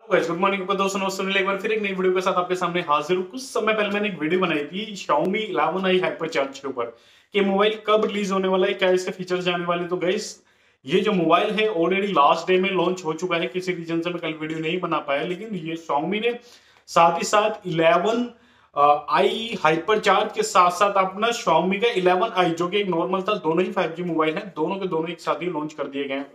Guys good morning दोस्तों, सुनील एक बार फिर एक नई वीडियो के साथ आपके सामने हाजिर हूँ। कुछ समय पहले मैंने एक वीडियो बनाई थी Xiaomi 11i Hypercharge के ऊपर कि मोबाइल कब रिलीज होने वाला है, क्या इसके फीचर्स जाने वाले। तो गाइस ये जो मोबाइल है ऑलरेडी लास्ट डे में लॉन्च हो चुका है। किसी रीजन से मैं कल वीडियो नहीं बना पाया, लेकिन ये Xiaomi ने साथ ही साथ 11i हाइपरचार्ज के साथ साथ अपना Xiaomi का 11i जो कि एक नॉर्मल था, दोनों ही 5G मोबाइल है, दोनों के दोनों एक साथ ही लॉन्च कर दिए गए हैं।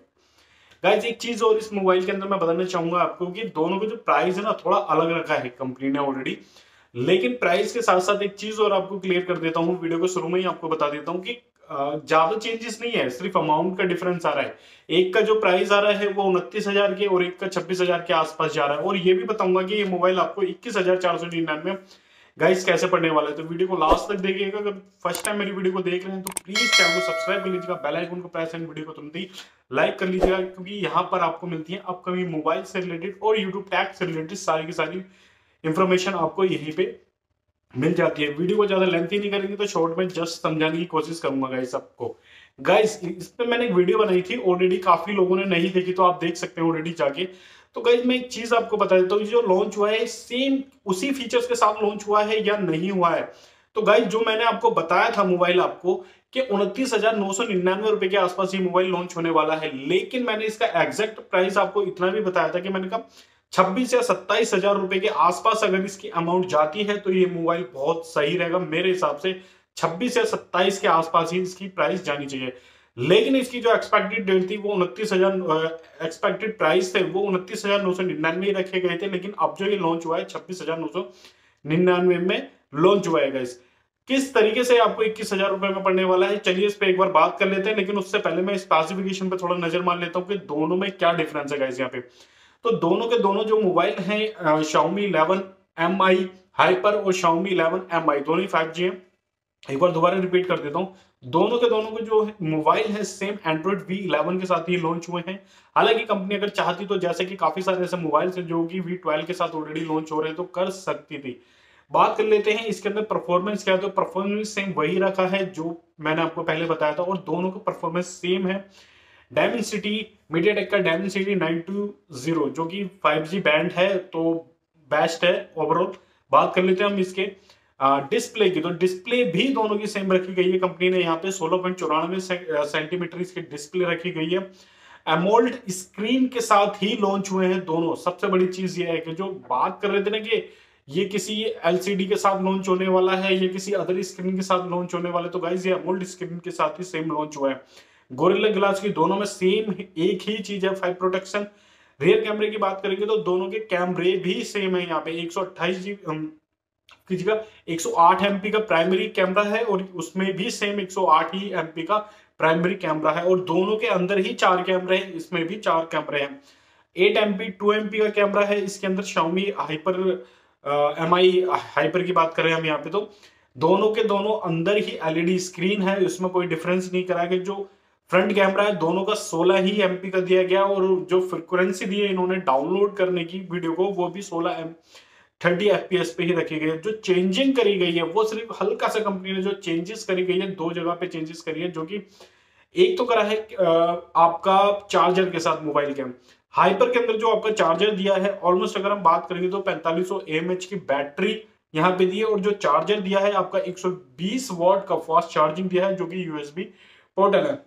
गाइस एक चीज और इस मोबाइल के अंदर मैं बताना चाहूंगा आपको कि दोनों का जो प्राइस है ना थोड़ा अलग रखा है कंपनी ने ऑलरेडी। लेकिन प्राइस के साथ साथ एक चीज और आपको क्लियर कर देता हूँ, वीडियो को शुरू में ही आपको बता देता हूँ कि ज्यादा चेंजेस नहीं है, सिर्फ अमाउंट का डिफरेंस आ रहा है। एक का जो प्राइस आ रहा है वो 29,000 के और एक का 26,000 के आसपास जा रहा है। और ये भी बताऊंगा कि ये मोबाइल आपको 21,499 गाइस कैसे पढ़ने वाला है। तो वीडियो को लास्ट तक देखिएगा। अगर फर्स्ट टाइम मेरी वीडियो को देख रहे हैं तो प्लीज चैनल को सब्सक्राइब कर लीजिएगा, बेल आइकन को प्रेस एंड वीडियो को तुरंत ही लाइक कर लीजिएगा, क्योंकि यहाँ पर आपको मिलती है अपकमिंग मोबाइल से रिलेटेड और यूट्यूब टैग से रिलेटेड सारी की सारी इंफॉर्मेशन आपको यहीं पे मिल जाती है। वीडियो को ज्यादा लेंथी नहीं करेंगे तो शॉर्ट में जस्ट समझाने की कोशिश करूंगा गाइस आपको। गाइस इस पे मैंने एक वीडियो बनाई थी ऑलरेडी, काफी लोगों ने नहीं देखी तो आप देख सकते हैं ऑलरेडी जाके। तो गाइस मैं एक चीज आपको बता देता हूँ, जो लॉन्च हुआ है सेम उसी फीचर्स के साथ लॉन्च हुआ है या नहीं हुआ है। तो गाइस जो मैंने आपको बताया था मोबाइल आपको कि 29,999 रुपए के आसपास ये मोबाइल लॉन्च होने वाला है, लेकिन मैंने इसका एग्जैक्ट प्राइस आपको इतना भी बताया था कि मैंने कहा 26 या 27,000 रुपए के आसपास अगर इसकी अमाउंट जाती है तो ये मोबाइल बहुत सही रहेगा। मेरे हिसाब से 26 या 27 के आसपास ही इसकी प्राइस जानी चाहिए। लेकिन इसकी जो एक्सपेक्टेड डेट थी वो 29,000, एक्सपेक्टेड प्राइस थे वो 29,999 रखे गए थे, लेकिन अब जो ये लॉन्च हुआ है 26,999 में लॉन्च हुआ है गाइस। किस तरीके से आपको 21,000 रुपए में पड़ने वाला है, चलिए इस पे एक बार बात कर लेते हैं। लेकिन उससे पहले मैं स्पेसिफिकेशन पे थोड़ा नजर मार लेता हूँ कि दोनों में क्या डिफरेंस है गाइस यहाँ पे। तो दोनों के दोनों जो मोबाइल हैं Xiaomi 11mi हाइपर और Xiaomi 11mi दोनों ही 5G हैं। एक बार दोबारा रिपीट कर देता हूँ, दोनों के दोनों के जो मोबाइल है सेम एंड्रॉइड V11 के साथ ही लॉन्च हुए हैं। हालांकि कंपनी अगर चाहती तो जैसे कि काफी सारे ऐसे मोबाइल हैं जो कि V12 के साथ ऑलरेडी लॉन्च हो रहे हैं तो कर सकती थी। बात कर लेते हैं इसके अंदर परफॉर्मेंस क्या है। तो परफॉर्मेंस सेम वही रखा है जो मैंने आपको पहले बताया था और दोनों का परफॉर्मेंस सेम है। डायमेंसिटी मीडियाटेक का डायमेंसिटी 920 जो कि 5G बैंड है तो बेस्ट है ओवरऑल। बात कर लेते हैं हम इसके डिस्प्ले की। तो डिस्प्ले भी दोनों की सेम रखी गई है, कंपनी ने यहाँ पे 16.94 सेंटीमीटर इसकी डिस्प्ले रखी गई है। एमोल्ड स्क्रीन के साथ ही लॉन्च हुए हैं दोनों। सबसे बड़ी चीज ये है कि जो बात कर रहे थे ना कि ये किसी एलसीडी के साथ लॉन्च होने वाला है, ये किसी अदर स्क्रीन के साथ लॉन्च होने वाला है, तो गाइस ये एमोल्ड स्क्रीन के साथ ही सेम लॉन्च हुआ है। गोरिल्ला ग्लास की दोनों में सेम एक ही चीज है, 5 प्रोटेक्शन। रियर कैमरे की बात करेंगे तो दोनों के कैमरे भी सेम है। यहाँ पे 108 एमपी का प्राइमरी कैमरा है और उसमें भी सेम 108 ही एमपी का प्राइमरी कैमरा है और दोनों के अंदर ही 4 कैमरे हैं, इसमें भी 4 कैमरे हैं। 8 एमपी 2 एमपी का कैमरा है इसके अंदर Xiaomi हाइपर एमआई हाइपर की बात करें हम यहाँ पे तो दोनों के दोनों अंदर ही एलईडी स्क्रीन है, उसमें कोई डिफरेंस नहीं करा गया। जो फ्रंट कैमरा है दोनों का 16 ही एमपी का दिया गया और जो फ्रिक्वेंसी दी है इन्होंने डाउनलोड करने की वीडियो को वो भी 30 FPS पे ही रखी गई है। जो चेंजिंग करी गई है वो सिर्फ हल्का सा कंपनी ने जो चेंजेस करी गई है, 2 जगह पे चेंजेस करी है, जो कि एक तो करा है आपका चार्जर के साथ मोबाइल के हाइपर के अंदर जो आपका चार्जर दिया है ऑलमोस्ट अगर हम बात करेंगे तो 4500 mAh की बैटरी यहाँ पे दी है और जो चार्जर दिया है आपका 120 वॉट का फास्ट चार्जिंग दिया है जो कि USB पोर्टल है।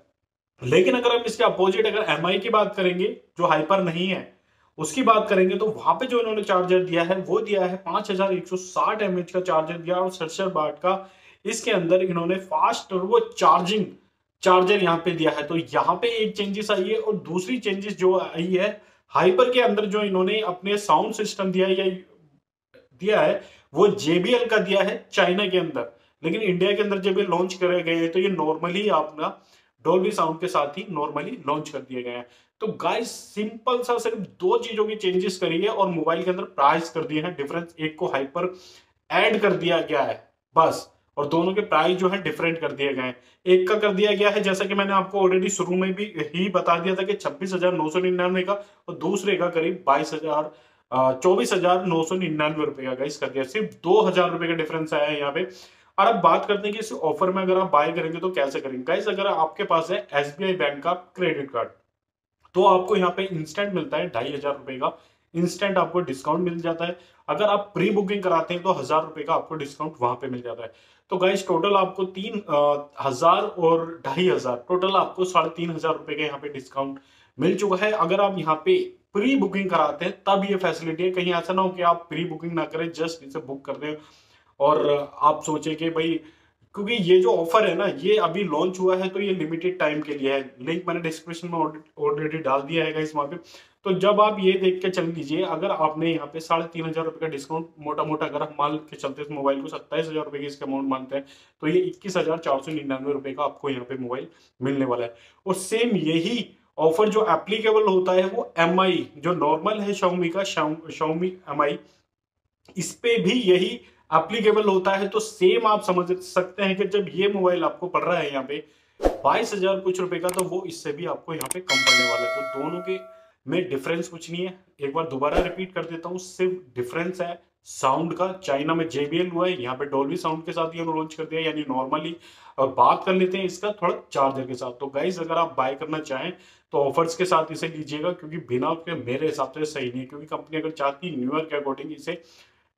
लेकिन अगर हम इसके अपोजिट अगर एमआई की बात करेंगे जो हाइपर नहीं है उसकी बात करेंगे तो वहां पे जो इन्होंने चार्जर दिया है वो दिया है 5160 mAh का चार्जर दिया और 67 वाट का इसके अंदर इन्होंने फास्ट टर्बो चार्जिंग चार्जर यहाँ पे दिया है। तो यहाँ पे एक चेंजेस आई है और दूसरी चेंजेस जो आई है हाइपर के अंदर जो इन्होंने अपने साउंड सिस्टम दिया है वो JBL का दिया है चाइना के अंदर, लेकिन इंडिया के अंदर जब ये लॉन्च करे गए हैं तो ये नॉर्मली अपना डॉल्बी साउंड के साथ ही नॉर्मली लॉन्च कर दिए गए हैं। तो गाइस सिंपल सा सिर्फ 2 चीजों की चेंजेस करी है और मोबाइल के अंदर प्राइस कर दिए हैं डिफरेंस, एक को हाइपर ऐड कर दिया गया है बस, और दोनों के प्राइस जो है डिफरेंट कर दिए गए हैं। एक का कर दिया गया है जैसा कि मैंने आपको ऑलरेडी शुरू में भी ही बता दिया था कि 26,999 का और दूसरे का करीब 24,999 रुपए का गाइस कर दिया। सिर्फ 2,000 रुपए का डिफरेंस आया है यहाँ पे। और अब बात करते हैं कि इस ऑफर में अगर आप बाय करेंगे तो कैसे करेंगे। गाइस अगर आपके पास है SBI बैंक का क्रेडिट कार्ड तो आपको यहाँ पे इंस्टेंट मिलता है 2,500 रुपए का इंस्टेंट आपको डिस्काउंट मिल जाता है। अगर आप प्री बुकिंग कराते हैं तो 1000 रुपए का आपको डिस्काउंट वहां पे मिल जाता है। तो गाइस टोटल आपको 3000 और 2500, टोटल आपको 3500 रुपए का यहाँ पे डिस्काउंट मिल चुका है। अगर आप यहाँ पे प्री बुकिंग कराते हैं तब ये फैसिलिटी है। कहीं ऐसा ना हो कि आप प्री बुकिंग ना करें, जस्ट इसे बुक कर दें और आप सोचे कि भाई, क्योंकि ये जो ऑफर है ना ये अभी लॉन्च हुआ है तो ये लिमिटेड टाइम के लिए है। लिंक मैंने डिस्क्रिप्शन में ऑलरेडी डाल दिया है गाइस वहां पे। तो जब आप ये देख के चल लीजिए, अगर आपने यहाँ पे 3500 रुपए का डिस्काउंट मोटा मोटा अगर हम मान के चलते इस मोबाइल को 27,000 रुपए की इसका अमाउंट मानते हैं, तो ये 21,499 रुपए का आपको यहाँ पे मोबाइल मिलने वाला है। और सेम यही ऑफर जो एप्लीकेबल होता है वो एमआई जो नॉर्मल है Xiaomi का, Xiaomi एमआई, इस पे भी यही एप्लीकेबल होता है। तो सेम आप समझ सकते हैं कि जब ये मोबाइल आपको पड़ रहा है यहाँ पे 22,000 कुछ रुपए का, तो वो इससे भी आपको यहाँ पे कम पड़ने वाला है। तो दोनों के में डिफरेंस कुछ नहीं है। एक बार दोबारा रिपीट कर देता हूँ, सिर्फ डिफरेंस है साउंड का। चाइना में JBL हुआ है, यहाँ पे डॉल्बी साउंड के साथ ये लॉन्च कर दिया, यानी नॉर्मली। और बात कर लेते हैं इसका थोड़ा चार्जर के साथ। तो गाइज अगर आप बाय करना चाहें तो ऑफर्स के साथ इसे लीजिएगा, क्योंकि बिना उसके मेरे हिसाब से सही नहीं है। क्योंकि कंपनी अगर चाहती न्यू ईयर के अकॉर्डिंग इसे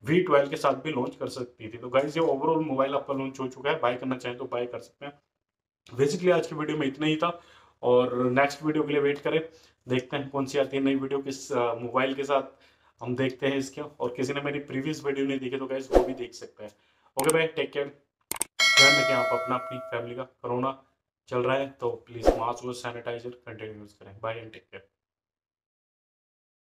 V12 के साथ भी लॉन्च कर सकती थी। तो गाइज ये ओवरऑल मोबाइल आपका लॉन्च हो चुका है, बाय करना चाहें तो बाय कर सकते हैं। बेसिकली आज की वीडियो में इतना ही था और नेक्स्ट वीडियो के लिए वेट करें, देखते हैं कौन सी आती है नई वीडियो किस मोबाइल के साथ, हम देखते हैं इसके। और किसी ने मेरी प्रीवियस वीडियो नहीं देखी तो गाइज वो भी देख सकते हैं। ओके भाई, टेक केयर, ध्यान रखें आप अपना अपनी फैमिली का। कोरोना चल रहा है तो प्लीज मास्क और सैनिटाइजर कंटिन्यू यूज करें। Bye and take care.